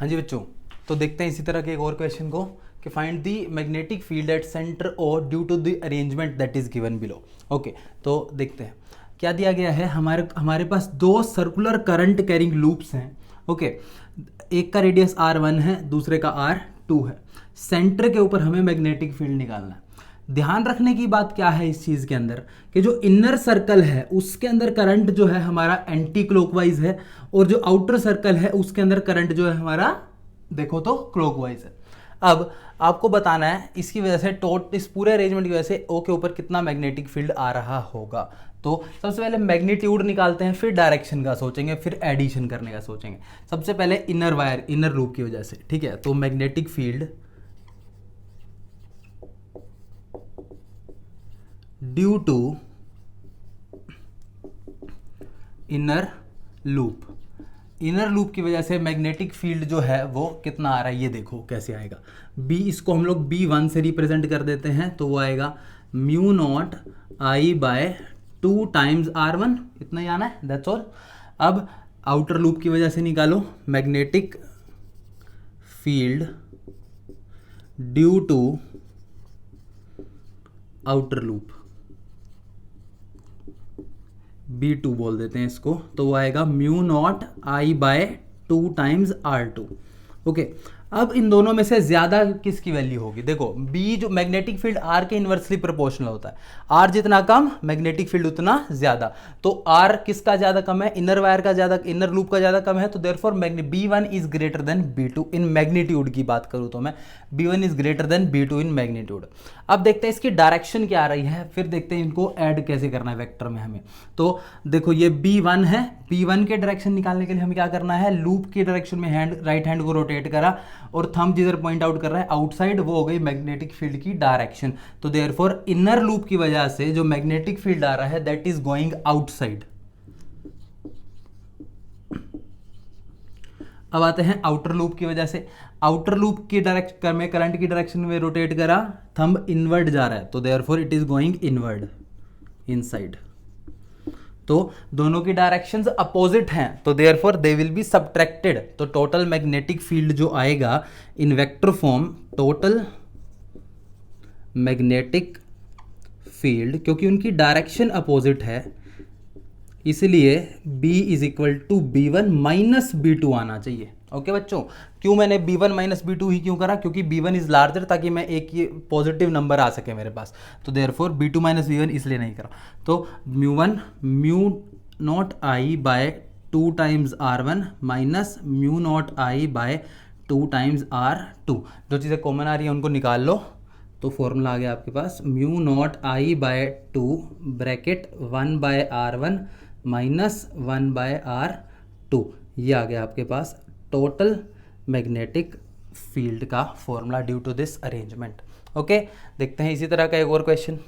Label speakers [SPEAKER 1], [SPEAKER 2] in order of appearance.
[SPEAKER 1] हाँ जी बच्चों, तो देखते हैं इसी तरह के एक और क्वेश्चन को कि find the magnetic field at centre O due to the arrangement that is given below. Okay, तो देखते हैं क्या दिया गया है। हमारे पास दो सर्कुलर करंट कैरिंग लूप्स हैं। ओके, एक का रेडियस R1 है, दूसरे का R2 है। सेंटर के ऊपर हमें मैग्नेटिक फील्ड निकालना है। ध्यान रखने की बात क्या है इस चीज़ के अंदर कि जो इनर सर्कल है उसके अंदर करंट जो है हमारा एंटी क्लॉकवाइज है, और जो आउटर सर्कल है उसके अंदर करंट जो है हमारा देखो तो क्लॉकवाइज है। अब आपको बताना है इसकी वजह से इस पूरे अरेंजमेंट की वजह से ओ के ऊपर कितना मैग्नेटिक फील्ड आ रहा होगा। तो सबसे पहले मैग्नीट्यूड निकालते हैं, फिर डायरेक्शन का सोचेंगे, फिर एडिशन करने का सोचेंगे। सबसे पहले इनर लूप की वजह से, ठीक है। तो magnetic field due to inner loop की वजह से मैग्नेटिक फील्ड जो है वो कितना आ रहा है, ये देखो कैसे आएगा। बी, इसको हम लोग B1 से रिप्रेजेंट कर देते हैं, तो वो आएगा mu not I by 2 times R1, इतना ही आना है, दैट्स ऑल। अब आउटर लूप की वजह से निकालो magnetic field due to outer loop, B2 बोल देते हैं इसको, तो वो आएगा mu not I by 2 times R2। Okay, अब इन दोनों में से ज्यादा किसकी वैल्यू होगी? देखो B जो मैग्नेटिक फील्ड R के इन्वर्सली प्रोपोर्शनल होता है। R जितना कम मैग्नेटिक फील्ड उतना ज्यादा। तो R किसका ज्यादा कम है? इनर वायर का ज्यादा, इनर लूप का ज्यादा कम है। तो therefore B1 is greater than B2 in magnitude की बात करूं तो मैं, B1 is greater than B2 in magnitude. अब देखते हैं इसकी डायरेक्शन क्या आ रही है, फिर देखते हैं इनको ऐड कैसे करना है वेक्टर में हमें। तो देखो ये B1 है, B1 के डायरेक्शन निकालने के लिए हमें क्या करना है, लूप की डायरेक्शन में राइट हैंड को रोटेट करा और थंब जिधर पॉइंट आउट कर रहा है आउटसाइड, वो हो गई मैग्नेटिक फील्ड की डायरेक्शन। तो देयरफॉर इनर लूप की वजह से जो मैग्नेटिक फील्ड आ रहा है दैट इज गोइंग आउटसाइड। अब आते हैं आउटर लूप की वजह से। आउटर लूप की डायरेक्शन में करंट की डायरेक्शन में रोटेट करा, थंब इनवर्ड जा रहा है, तो therefore it is going inward, inside. तो दोनों की डायरेक्शंस अपोजिट हैं, तो therefore they will be subtracted. तो टोटल मैग्नेटिक फील्ड जो आएगा in vector form, total magnetic field, क्योंकि उनकी डायरेक्शन अपोजिट है इसलिए B is equal to B1 minus B2 आना चाहिए। ओके बच्चों, क्यों मैंने B1 माइनस B2 ही क्यों करा? क्योंकि B1 इज लार्जर, ताकि मैं एक ये पॉजिटिव नंबर आ सके मेरे पास। तो देयरफॉर B2 माइनस B1 इसलिए नहीं करा। तो mu not I by 2 times R1 minus mu not I by 2 times R2। जो चीज़ें कॉमन आ रही हैं उनको निकाल लो, तो फॉर्मूला आ गया आपके पास mu not I by 2 bracket 1 by R1 minus 1 by R2। ये आ गया आपके पास टोटल मैग्नेटिक फील्ड का formula due to this arrangement. Okay, देखते हैं इसी तरह का एक और क्वेश्चन।